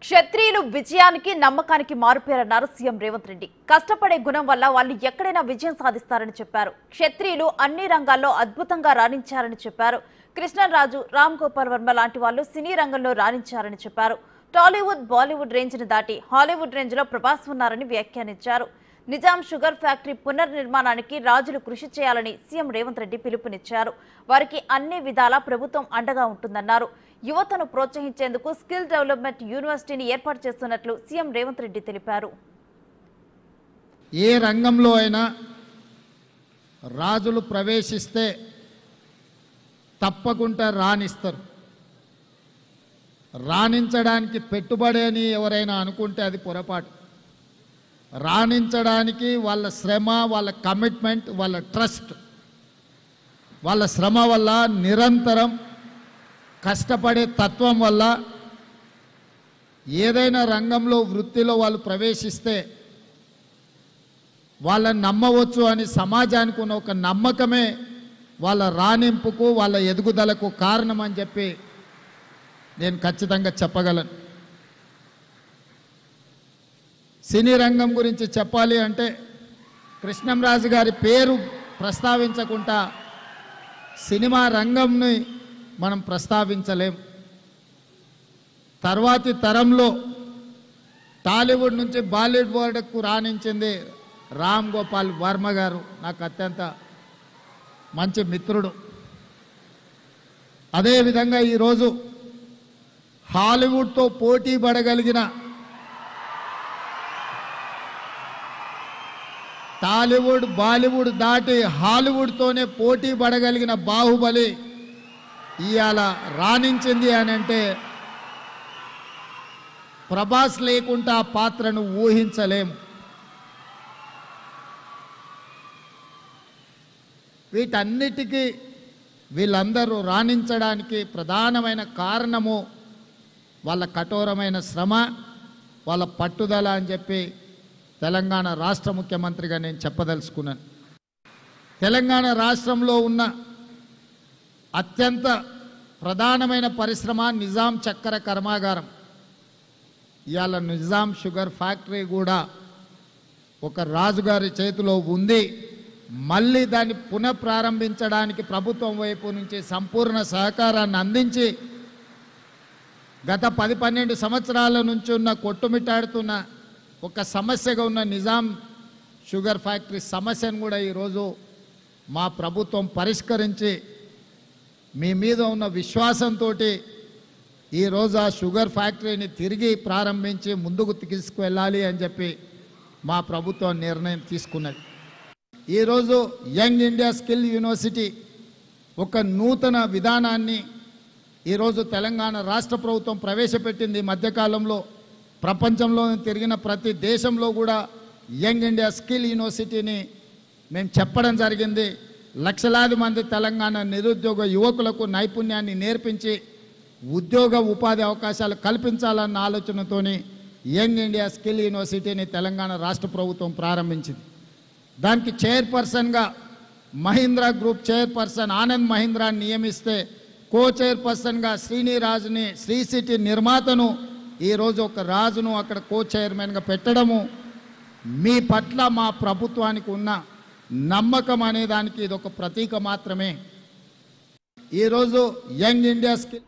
క్షత్రియులు విజయానికి నమ్మకానికి మారుపేరన్నారు సీఎం రేవంత్ రెడ్డి. కష్టపడే గుణం వల్ల వాళ్ళు ఎక్కడైనా విజయం సాధిస్తారని చెప్పారు. క్షత్రియులు అన్ని రంగాల్లో అద్భుతంగా రాణించారని చెప్పారు. కృష్ణరాజు, రామ్ గోపాల్ వర్మ లాంటి వాళ్ళు సినీ రంగంలో రాణించారని చెప్పారు. టాలీవుడ్, బాలీవుడ్ రేంజ్ని దాటి హాలీవుడ్ రేంజ్లో ప్రభాస్ ఉన్నారని వ్యాఖ్యానించారు. నిజాం షుగర్ ఫ్యాక్టరీ పునర్నిర్మాణానికి రాజులు కృషి చేయాలని సీఎం రేవంత్ రెడ్డి పిలుపునిచ్చారు. వారికి అన్ని విధాలా ప్రభుత్వం అండగా ఉంటుందన్నారు. యువతను ప్రోత్సహించేందుకు స్కిల్ డెవలప్మెంట్ యూనివర్సిటీని ఏర్పాటు చేస్తున్నట్లు సీఎం రేవంత్ రెడ్డి తెలిపారు. ఏ రంగంలో అయినా రాజులు ప్రవేశిస్తే తప్పకుండా రాణిస్తారు. రాణించడానికి పెట్టుబడి అని ఎవరైనా అనుకుంటే అది పొరపాటు. రాణించడానికి వాళ్ళ శ్రమ, వాళ్ళ కమిట్మెంట్, వాళ్ళ ట్రస్ట్, వాళ్ళ శ్రమ వల్ల, నిరంతరం కష్టపడే తత్వం వల్ల ఏదైనా రంగంలో వృత్తిలో వాళ్ళు ప్రవేశిస్తే వాళ్ళని నమ్మవచ్చు అని సమాజానికి ఉన్న ఒక నమ్మకమే వాళ్ళ రాణింపుకు, వాళ్ళ ఎదుగుదలకు కారణం అని చెప్పి నేను ఖచ్చితంగా చెప్పగలను. సినీ రంగం గురించి చెప్పాలి అంటే కృష్ణంరాజు గారి పేరు ప్రస్తావించకుండా సినిమా రంగంని మనం ప్రస్తావించలేం. తర్వాతి తరంలో టాలీవుడ్ నుంచి బాలీవుడ్ వరకు రాణించింది రామ్ గోపాల్ వర్మ గారు. నాకు అత్యంత మంచి మిత్రుడు. అదేవిధంగా ఈరోజు హాలీవుడ్తో పోటీ పడగలిగిన, టాలీవుడ్, బాలీవుడ్ దాటి హాలీవుడ్తోనే పోటీ పడగలిగిన బాహుబలి ఇవాళ రాణించింది అని అంటే ప్రభాస్ లేకుండా ఆ పాత్రను ఊహించలేము. వీటన్నిటికీ వీళ్ళందరూ రాణించడానికి ప్రధానమైన కారణము వాళ్ళ కఠోరమైన శ్రమ, వాళ్ళ పట్టుదల అని చెప్పి తెలంగాణ రాష్ట్ర ముఖ్యమంత్రిగా నేను చెప్పదలుచుకున్నాను. తెలంగాణ రాష్ట్రంలో ఉన్న అత్యంత ప్రధానమైన పరిశ్రమ నిజాం చక్కెర కర్మాగారం. ఇవాళ నిజాం షుగర్ ఫ్యాక్టరీ కూడా ఒక రాజుగారి చేతిలో ఉంది. మళ్ళీ దాన్ని పునఃప్రారంభించడానికి ప్రభుత్వం వైపు నుంచి సంపూర్ణ సహకారాన్ని అందించి గత 10-12 సంవత్సరాల నుంచి ఉన్న కొట్టుమిట్టాడుతున్న ఒక సమస్యగా ఉన్న నిజాం షుగర్ ఫ్యాక్టరీ సమస్యను కూడా ఈరోజు మా ప్రభుత్వం పరిష్కరించి మీ మీద ఉన్న విశ్వాసంతో ఈరోజు ఆ షుగర్ ఫ్యాక్టరీని తిరిగి ప్రారంభించి ముందుకు తీసుకువెళ్ళాలి అని చెప్పి మా ప్రభుత్వం నిర్ణయం తీసుకున్నది. ఈరోజు యంగ్ ఇండియా స్కిల్ యూనివర్సిటీ ఒక నూతన విధానాన్ని ఈరోజు తెలంగాణ రాష్ట్ర ప్రభుత్వం ప్రవేశపెట్టింది. మధ్యకాలంలో ప్రపంచంలో తిరిగిన ప్రతి దేశంలో కూడా యంగ్ ఇండియా స్కిల్ యూనివర్సిటీని మేము చెప్పడం జరిగింది. లక్షలాది మంది తెలంగాణ నిరుద్యోగ యువకులకు నైపుణ్యాన్ని నేర్పించి ఉద్యోగ ఉపాధి అవకాశాలు కల్పించాలన్న ఆలోచనతోని యంగ్ ఇండియా స్కిల్ యూనివర్సిటీని తెలంగాణ రాష్ట్ర ప్రభుత్వం ప్రారంభించింది. దానికి చైర్పర్సన్గా మహీంద్రా గ్రూప్ చైర్పర్సన్ ఆనంద్ మహీంద్రాని నియమిస్తే కో చైర్పర్సన్గా శ్రీనిరాజుని, శ్రీ సిటీ నిర్మాతను ఈరోజు ఒక రాజును అక్కడ కో చైర్మన్గా పెట్టడము మీ పట్ల మా ప్రభుత్వానికి ఉన్న నమ్మకం అనేదానికి ఇది ఒక ప్రతీక మాత్రమే. ఈరోజు యంగ్ ఇండియా స్కిల్